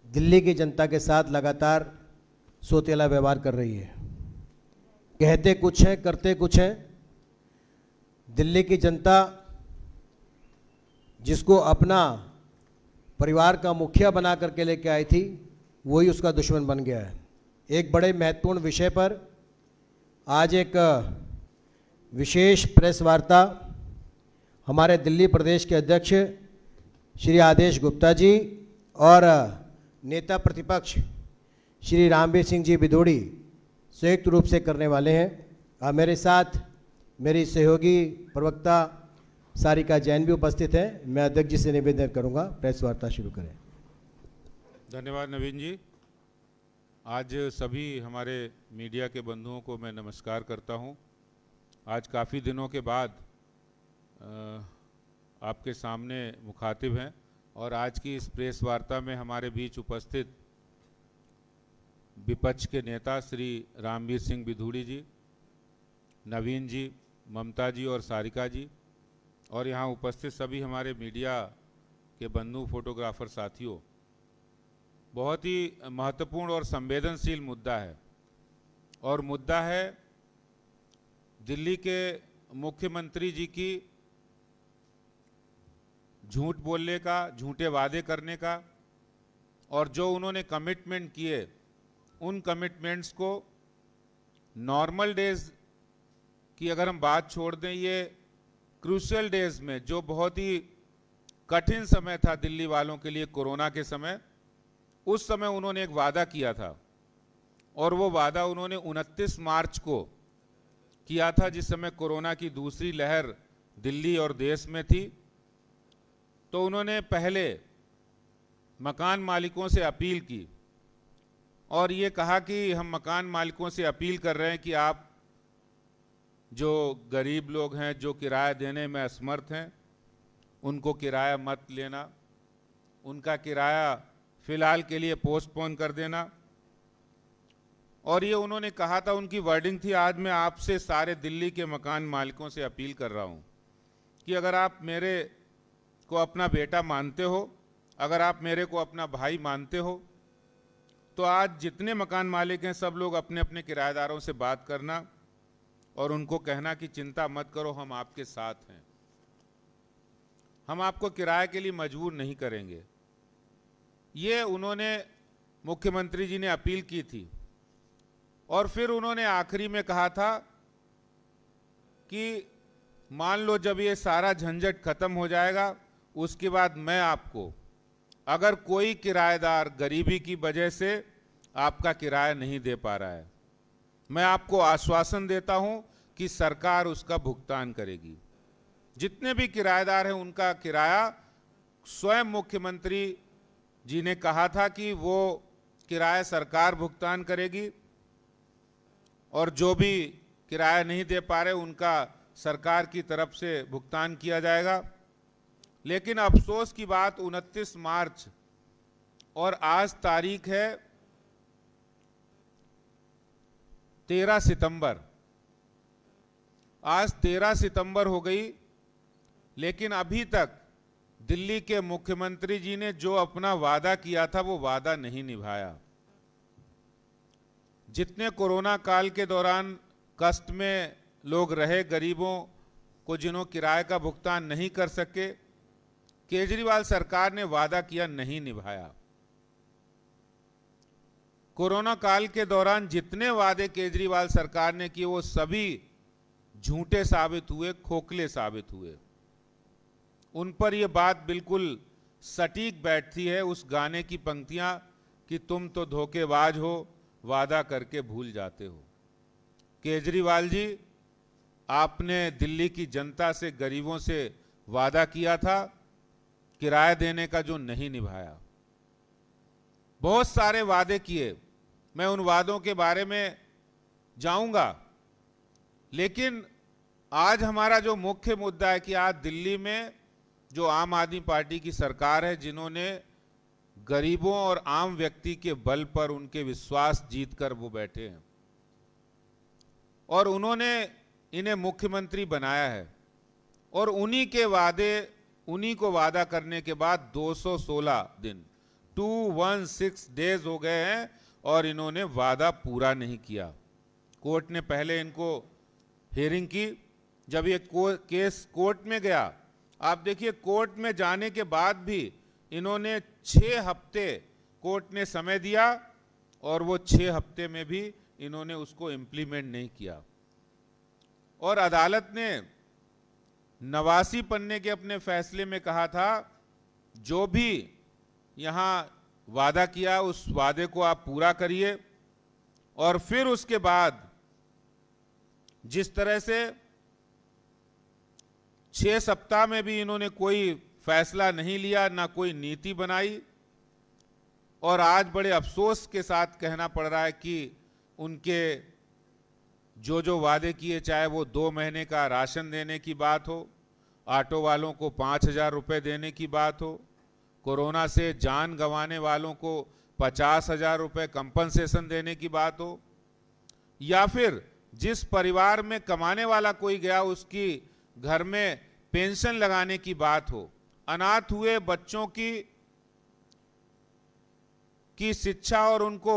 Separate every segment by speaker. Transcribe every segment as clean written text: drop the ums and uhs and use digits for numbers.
Speaker 1: दिल्ली की जनता के साथ लगातार सोतेला व्यवहार कर रही है। कहते कुछ है, करते कुछ है। दिल्ली की जनता जिसको अपना परिवार का मुखिया बना करके लेके आई थी, वही उसका दुश्मन बन गया है। एक बड़े महत्वपूर्ण विषय पर आज एक विशेष प्रेस वार्ता हमारे दिल्ली प्रदेश के अध्यक्ष श्री आदेश गुप्ता जी और नेता प्रतिपक्ष श्री रामवीर सिंह जी बिधूड़ी संयुक्त रूप से करने वाले हैं। मेरे साथ मेरी सहयोगी प्रवक्ता सारिका जैन भी उपस्थित है। मैं अध्यक्ष जी से निवेदन करूंगा, प्रेस वार्ता शुरू करें।
Speaker 2: धन्यवाद नवीन जी। आज सभी हमारे मीडिया के बंधुओं को मैं नमस्कार करता हूं। आज काफ़ी दिनों के बाद आपके सामने मुखातिब हैं और आज की इस प्रेस वार्ता में हमारे बीच उपस्थित विपक्ष के नेता श्री रामवीर सिंह बिधूड़ी जी, नवीन जी, ममता जी और सारिका जी, और यहाँ उपस्थित सभी हमारे मीडिया के बंधु फोटोग्राफर साथियों। बहुत ही महत्वपूर्ण और संवेदनशील मुद्दा है और मुद्दा है दिल्ली के मुख्यमंत्री जी की झूठ बोलने का, झूठे वादे करने का, और जो उन्होंने कमिटमेंट किए उन कमिटमेंट्स को नॉर्मल डेज की अगर हम बात छोड़ दें, ये क्रूशियल डेज में जो बहुत ही कठिन समय था दिल्ली वालों के लिए कोरोना के समय, उस समय उन्होंने एक वादा किया था और वो वादा उन्होंने 29 मार्च को किया था, जिस समय कोरोना की दूसरी लहर दिल्ली और देश में थी। तो उन्होंने पहले मकान मालिकों से अपील की और ये कहा कि हम मकान मालिकों से अपील कर रहे हैं कि आप जो गरीब लोग हैं, जो किराया देने में असमर्थ हैं, उनको किराया मत लेना, उनका किराया फिलहाल के लिए पोस्टपोन कर देना। और ये उन्होंने कहा था, उनकी वर्डिंग थी, आज मैं आपसे सारे दिल्ली के मकान मालिकों से अपील कर रहा हूँ कि अगर आप मेरे को अपना बेटा मानते हो, अगर आप मेरे को अपना भाई मानते हो, तो आज जितने मकान मालिक हैं सब लोग अपने अपने किराएदारों से बात करना और उनको कहना कि चिंता मत करो, हम आपके साथ हैं, हम आपको किराए के लिए मजबूर नहीं करेंगे। ये उन्होंने मुख्यमंत्री जी ने अपील की थी। और फिर उन्होंने आखिरी में कहा था कि मान लो जब ये सारा झंझट खत्म हो जाएगा, उसके बाद मैं आपको, अगर कोई किराएदार गरीबी की वजह से आपका किराया नहीं दे पा रहा है, मैं आपको आश्वासन देता हूं कि सरकार उसका भुगतान करेगी। जितने भी किराएदार हैं उनका किराया स्वयं मुख्यमंत्री जी ने कहा था कि वो किराया सरकार भुगतान करेगी और जो भी किराया नहीं दे पा रहे उनका सरकार की तरफ से भुगतान किया जाएगा। लेकिन अफसोस की बात 29 मार्च और आज तारीख है 13 सितंबर। आज 13 सितंबर हो गई, लेकिन अभी तक दिल्ली के मुख्यमंत्री जी ने जो अपना वादा किया था वो वादा नहीं निभाया। जितने कोरोना काल के दौरान कष्ट में लोग रहे, गरीबों को जिन्हों किराए का भुगतान नहीं कर सके, केजरीवाल सरकार ने वादा किया, नहीं निभाया। कोरोना काल के दौरान जितने वादे केजरीवाल सरकार ने किए वो सभी झूठे साबित हुए, खोखले साबित हुए। उन पर यह बात बिल्कुल सटीक बैठती है, उस गाने की पंक्तियां कि तुम तो धोखेबाज हो, वादा करके भूल जाते हो। केजरीवाल जी, आपने दिल्ली की जनता से, गरीबों से वादा किया था किराया देने का, जो नहीं निभाया। बहुत सारे वादे किए, मैं उन वादों के बारे में जाऊंगा, लेकिन आज हमारा जो मुख्य मुद्दा है कि आज दिल्ली में जो आम आदमी पार्टी की सरकार है, जिन्होंने गरीबों और आम व्यक्ति के बल पर उनके विश्वास जीतकर वो बैठे हैं और उन्होंने इन्हें मुख्यमंत्री बनाया है, और उन्हीं के वादे, उन्हीं को वादा करने के बाद 216 दिन 216 डेज हो गए हैं और इन्होंने वादा पूरा नहीं किया। कोर्ट ने पहले इनको हियरिंग की। जब ये केस कोर्ट में गया, आप देखिए कोर्ट में जाने के बाद भी इन्होंने 6 हफ्ते कोर्ट ने समय दिया और वो 6 हफ्ते में भी इन्होंने उसको इम्प्लीमेंट नहीं किया। और अदालत ने 89 पन्ने के अपने फैसले में कहा था, जो भी यहाँ वादा किया उस वादे को आप पूरा करिए। और फिर उसके बाद जिस तरह से 6 सप्ताह में भी इन्होंने कोई फैसला नहीं लिया, ना कोई नीति बनाई, और आज बड़े अफसोस के साथ कहना पड़ रहा है कि उनके जो वादे किए, चाहे वो 2 महीने का राशन देने की बात हो, ऑटो वालों को 5,000 रुपये देने की बात हो, कोरोना से जान गंवाने वालों को 50,000 रुपये कंपनसेशन देने की बात हो, या फिर जिस परिवार में कमाने वाला कोई गया उसकी घर में पेंशन लगाने की बात हो, अनाथ हुए बच्चों की शिक्षा और उनको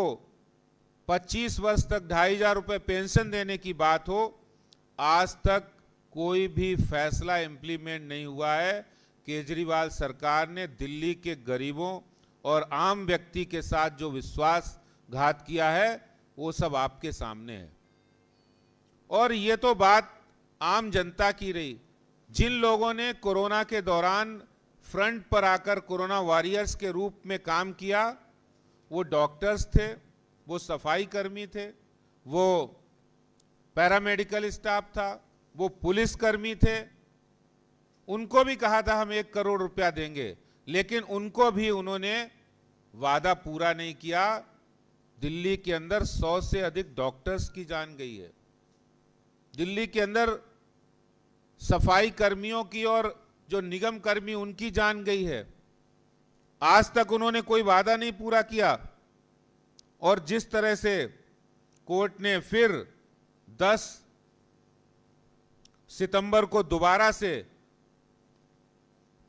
Speaker 2: 25 वर्ष तक 2,500 रुपये पेंशन देने की बात हो, आज तक कोई भी फैसला इंप्लीमेंट नहीं हुआ है। केजरीवाल सरकार ने दिल्ली के गरीबों और आम व्यक्ति के साथ जो विश्वासघात किया है वो सब आपके सामने है। और ये तो बात आम जनता की रही। जिन लोगों ने कोरोना के दौरान फ्रंट पर आकर कोरोना वॉरियर्स के रूप में काम किया, वो डॉक्टर्स थे, वो सफाई कर्मी थे, वो पैरामेडिकल स्टाफ था, वो पुलिस कर्मी थे। उनको भी कहा था हम 1 करोड़ रुपया देंगे, लेकिन उनको भी उन्होंने वादा पूरा नहीं किया। दिल्ली के अंदर 100 से अधिक डॉक्टर्स की जान गई है। दिल्ली के अंदर सफाई कर्मियों की और जो निगम कर्मी उनकी जान गई है। आज तक उन्होंने कोई वादा नहीं पूरा किया। और जिस तरह से कोर्ट ने फिर 10 सितंबर को दोबारा से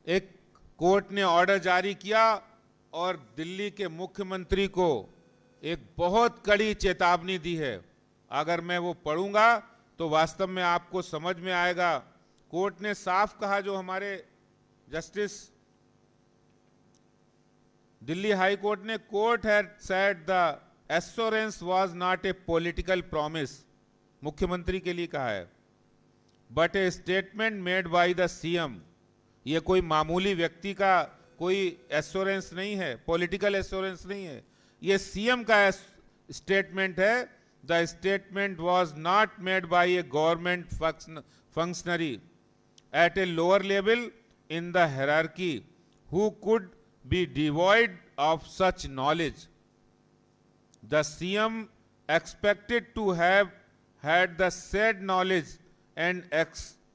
Speaker 2: एक कोर्ट ने ऑर्डर जारी किया और दिल्ली के मुख्यमंत्री को एक बहुत कड़ी चेतावनी दी है। अगर मैं वो पढ़ूंगा तो वास्तव में आपको समझ में आएगा। कोर्ट ने साफ कहा, जो हमारे जस्टिस दिल्ली हाई कोर्ट ने, court had said the assurance was not a political promise, मुख्यमंत्री के लिए कहा है, but A statement made by the CM. ये कोई मामूली व्यक्ति का कोई एश्योरेंस नहीं है, पॉलिटिकल एश्योरेंस नहीं है, ये सीएम का स्टेटमेंट है। The statement was not made by a government functionary at a lower level in the hierarchy who could be devoid of such knowledge. The CM expected to have had the said knowledge and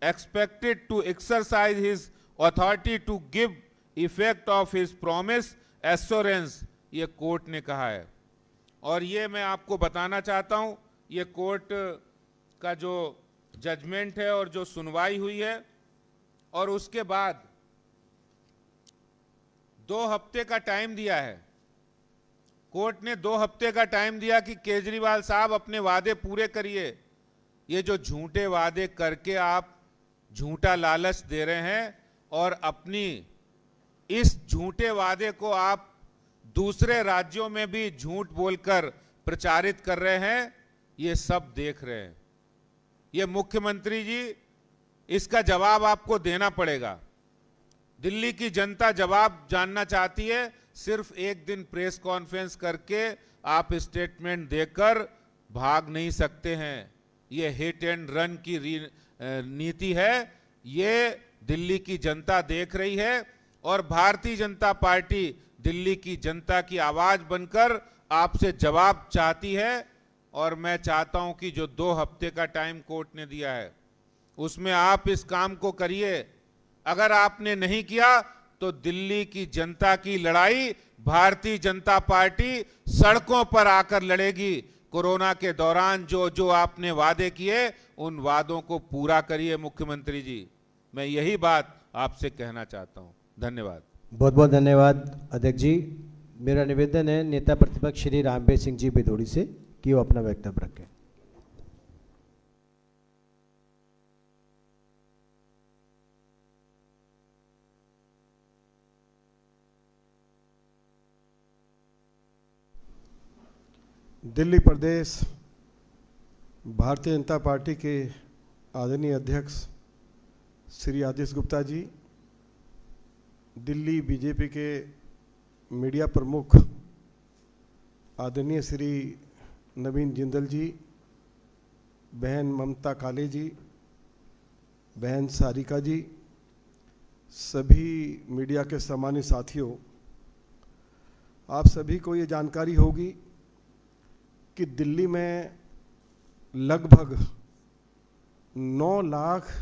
Speaker 2: expected to exercise his authority to give effect of his promise assurance, ये court ने कहा है। और ये मैं आपको बताना चाहता हूं, ये कोर्ट का जो जजमेंट है और जो सुनवाई हुई है, और उसके बाद 2 हफ्ते का टाइम दिया है। कोर्ट ने 2 हफ्ते का टाइम दिया कि केजरीवाल साहब अपने वादे पूरे करिए। ये जो झूठे वादे करके आप झूठा लालच दे रहे हैं और अपनी इस झूठे वादे को आप दूसरे राज्यों में भी झूठ बोलकर प्रचारित कर रहे हैं, ये सब देख रहे हैं। ये मुख्यमंत्री जी, इसका जवाब आपको देना पड़ेगा। दिल्ली की जनता जवाब जानना चाहती है। सिर्फ एक दिन प्रेस कॉन्फ्रेंस करके आप स्टेटमेंट देकर भाग नहीं सकते हैं। ये हिट एंड रन की नीति है, ये दिल्ली की जनता देख रही है और भारतीय जनता पार्टी दिल्ली की जनता की आवाज बनकर आपसे जवाब चाहती है। और मैं चाहता हूं कि जो 2 हफ्ते का टाइम कोर्ट ने दिया है उसमें आप इस काम को करिए। अगर आपने नहीं किया तो दिल्ली की जनता की लड़ाई भारतीय जनता पार्टी सड़कों पर आकर लड़ेगी। कोरोना के दौरान जो जो आपने वादे किए उन वादों को पूरा करिए मुख्यमंत्री जी। मैं यही बात आपसे कहना चाहता हूं। धन्यवाद।
Speaker 1: बहुत बहुत धन्यवाद अध्यक्ष जी। मेरा निवेदन है नेता प्रतिपक्ष श्री रामवीर सिंह जी बिदोड़ी से कि वो अपना वक्तव्य रखें।
Speaker 3: दिल्ली प्रदेश भारतीय जनता पार्टी के आदरणीय अध्यक्ष श्री आदेश गुप्ता जी, दिल्ली बीजेपी के मीडिया प्रमुख आदरणीय श्री नवीन जिंदल जी, बहन ममता काले जी, बहन सारिका जी, सभी मीडिया के सम्मानित साथियों, आप सभी को ये जानकारी होगी कि दिल्ली में लगभग 9 लाख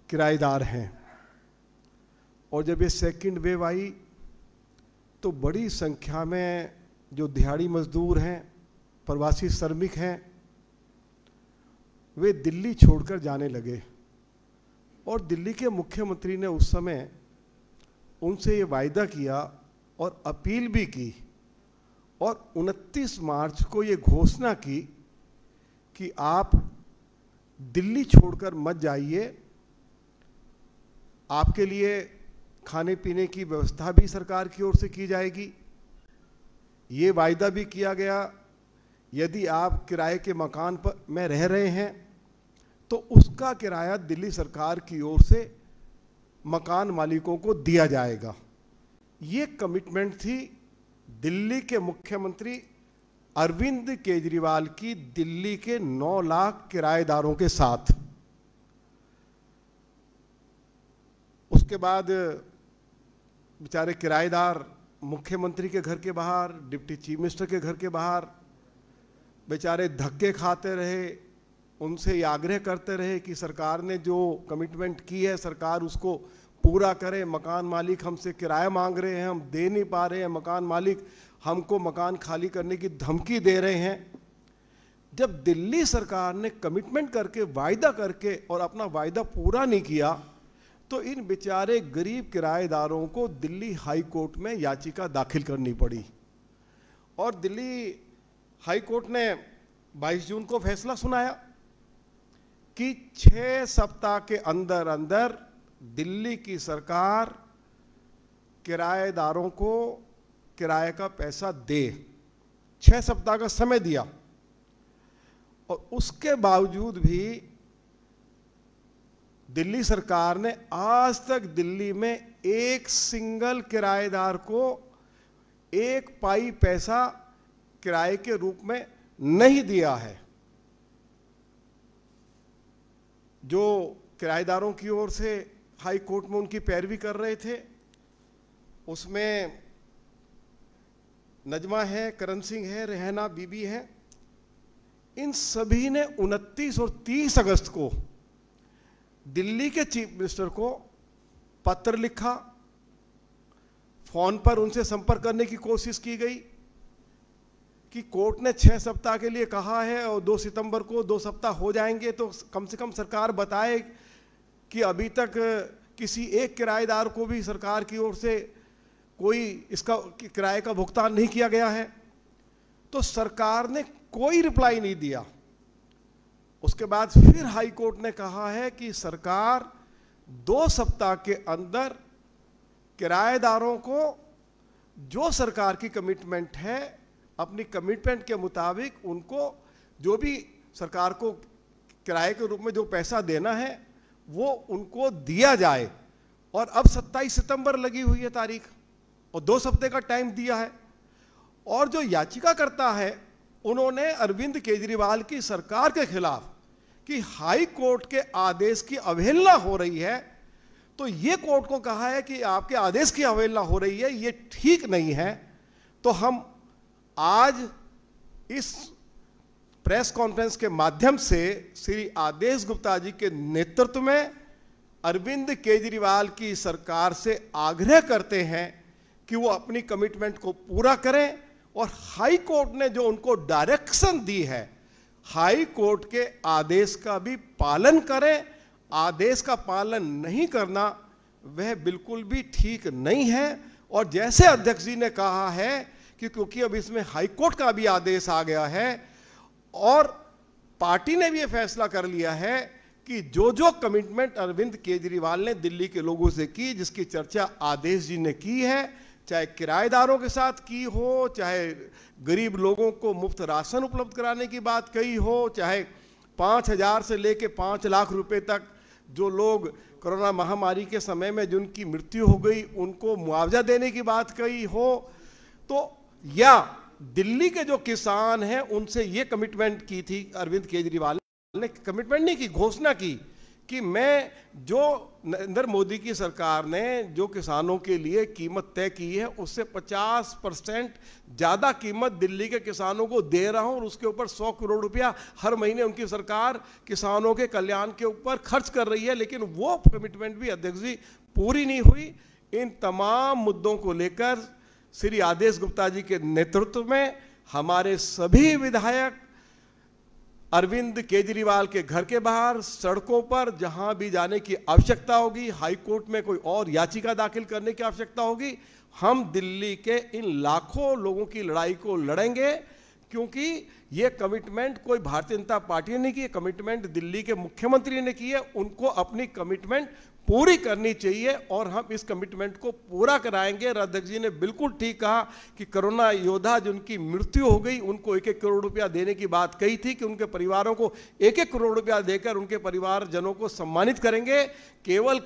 Speaker 3: किराएदार हैं और जब ये सेकंड वेव आई तो बड़ी संख्या में जो दिहाड़ी मजदूर हैं, प्रवासी श्रमिक हैं, वे दिल्ली छोड़कर जाने लगे और दिल्ली के मुख्यमंत्री ने उस समय उनसे ये वायदा किया और अपील भी की और 29 मार्च को ये घोषणा की कि आप दिल्ली छोड़कर मत जाइए, आपके लिए खाने पीने की व्यवस्था भी सरकार की ओर से की जाएगी। ये वायदा भी किया गया यदि आप किराए के मकान पर में रह रहे हैं तो उसका किराया दिल्ली सरकार की ओर से मकान मालिकों को दिया जाएगा। ये कमिटमेंट थी दिल्ली के मुख्यमंत्री अरविंद केजरीवाल की दिल्ली के 9 लाख किराएदारों के साथ। उसके बाद बेचारे किराएदार मुख्यमंत्री के घर के बाहर, डिप्टी चीफ मिनिस्टर के घर के बाहर बेचारे धक्के खाते रहे, उनसे ये आग्रह करते रहे कि सरकार ने जो कमिटमेंट की है सरकार उसको पूरा करे। मकान मालिक हमसे किराया मांग रहे हैं, हम दे नहीं पा रहे हैं, मकान मालिक हमको मकान खाली करने की धमकी दे रहे हैं। जब दिल्ली सरकार ने कमिटमेंट करके, वायदा करके और अपना वायदा पूरा नहीं किया तो इन बेचारे गरीब किराएदारों को दिल्ली हाई कोर्ट में याचिका दाखिल करनी पड़ी और दिल्ली हाई कोर्ट ने 22 जून को फैसला सुनाया कि 6 सप्ताह के अंदर अंदर दिल्ली की सरकार किराएदारों को किराए का पैसा दे। 6 सप्ताह का समय दिया और उसके बावजूद भी दिल्ली सरकार ने आज तक दिल्ली में एक सिंगल किराएदार को 1 पाई पैसा किराए के रूप में नहीं दिया है। जो किराएदारों की ओर से हाई कोर्ट में उनकी पैरवी कर रहे थे उसमें नजमा है, करण सिंह है, रेहाना बीबी है, इन सभी ने 29 और 30 अगस्त को दिल्ली के चीफ मिनिस्टर को पत्र लिखा, फोन पर उनसे संपर्क करने की कोशिश की गई कि कोर्ट ने 6 सप्ताह के लिए कहा है और 2 सितंबर को 2 सप्ताह हो जाएंगे तो कम से कम सरकार बताए कि अभी तक किसी एक किराएदार को भी सरकार की ओर से कोई इसका किराए का भुगतान नहीं किया गया है। तो सरकार ने कोई रिप्लाई नहीं दिया। उसके बाद फिर हाई कोर्ट ने कहा है कि सरकार 2 सप्ताह के अंदर किराएदारों को जो सरकार की कमिटमेंट है, अपनी कमिटमेंट के मुताबिक उनको जो भी सरकार को किराए के रूप में जो पैसा देना है वो उनको दिया जाए। और अब 27 सितंबर लगी हुई है तारीख और 2 सप्ताह का टाइम दिया है। और जो याचिका करता है उन्होंने अरविंद केजरीवाल की सरकार के खिलाफ कि हाई कोर्ट के आदेश की अवहेलना हो रही है, तो ये कोर्ट को कहा है कि आपके आदेश की अवहेलना हो रही है, ये ठीक नहीं है। तो हम आज इस प्रेस कॉन्फ्रेंस के माध्यम से श्री आदेश गुप्ता जी के नेतृत्व में अरविंद केजरीवाल की सरकार से आग्रह करते हैं कि वो अपनी कमिटमेंट को पूरा करें और हाई कोर्ट ने जो उनको डायरेक्शन दी है, हाई कोर्ट के आदेश का भी पालन करें। आदेश का पालन नहीं करना वह बिल्कुल भी ठीक नहीं है और जैसे अध्यक्ष जी ने कहा है कि क्योंकि अब इसमें हाईकोर्ट का भी आदेश आ गया है और पार्टी ने भी ये फैसला कर लिया है कि जो जो कमिटमेंट अरविंद केजरीवाल ने दिल्ली के लोगों से की, जिसकी चर्चा आदेश जी ने की है, चाहे किराएदारों के साथ की हो, चाहे गरीब लोगों को मुफ्त राशन उपलब्ध कराने की बात कही हो, चाहे 5,000 से लेके 5 लाख रुपए तक जो लोग कोरोना महामारी के समय में जिनकी मृत्यु हो गई उनको मुआवजा देने की बात कही हो, तो या दिल्ली के जो किसान हैं उनसे ये कमिटमेंट की थी अरविंद केजरीवाल ने, कमिटमेंट नहीं की, घोषणा की कि मैं जो नरेंद्र मोदी की सरकार ने जो किसानों के लिए कीमत तय की है उससे 50% ज़्यादा कीमत दिल्ली के किसानों को दे रहा हूं और उसके ऊपर 100 करोड़ रुपया हर महीने उनकी सरकार किसानों के कल्याण के ऊपर खर्च कर रही है। लेकिन वो कमिटमेंट भी अध्यक्ष जी पूरी नहीं हुई। इन तमाम मुद्दों को लेकर श्री आदेश गुप्ता जी के नेतृत्व में हमारे सभी विधायक अरविंद केजरीवाल के घर के बाहर, सड़कों पर जहां भी जाने की आवश्यकता होगी, हाई कोर्ट में कोई और याचिका दाखिल करने की आवश्यकता होगी, हम दिल्ली के इन लाखों लोगों की लड़ाई को लड़ेंगे। क्योंकि ये कमिटमेंट कोई भारतीय जनता पार्टी ने नहीं की, कमिटमेंट दिल्ली के मुख्यमंत्री ने की है। उनको अपनी कमिटमेंट पूरी करनी चाहिए और हम इस कमिटमेंट को पूरा कराएंगे। अध्यक्ष जी ने बिल्कुल ठीक कहा कि कोरोना योद्धा जिनकी मृत्यु हो गई उनको 1-1 करोड़ रुपया देने की बात कही थी कि उनके परिवारों को 1-1 करोड़ रुपया देकर उनके परिवारजनों को सम्मानित करेंगे। केवल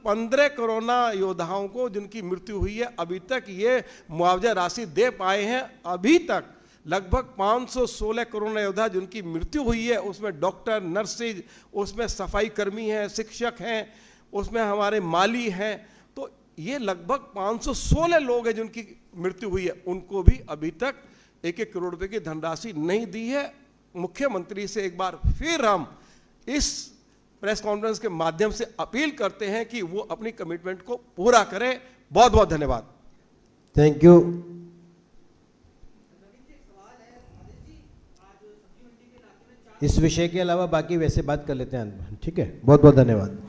Speaker 3: 15 कोरोना योद्धाओं को जिनकी मृत्यु हुई है अभी तक ये मुआवजा राशि दे पाए हैं। अभी तक लगभग 516 कोरोना योद्धा जिनकी मृत्यु हुई है, उसमें डॉक्टर, नर्सेज, उसमें सफाई कर्मी हैं, शिक्षक हैं, उसमें हमारे माली हैं, तो ये लगभग 516 लोग हैं जिनकी मृत्यु हुई है। उनको भी अभी तक 1-1 करोड़ रुपए की धनराशि नहीं दी है। मुख्यमंत्री से एक बार फिर हम इस प्रेस कॉन्फ्रेंस के माध्यम से अपील करते हैं कि वो अपनी कमिटमेंट को पूरा करें। बहुत बहुत धन्यवाद।
Speaker 1: Thank you. इस विषय के अलावा बाकी वैसे बात कर लेते हैं, ठीक है। बहुत बहुत धन्यवाद।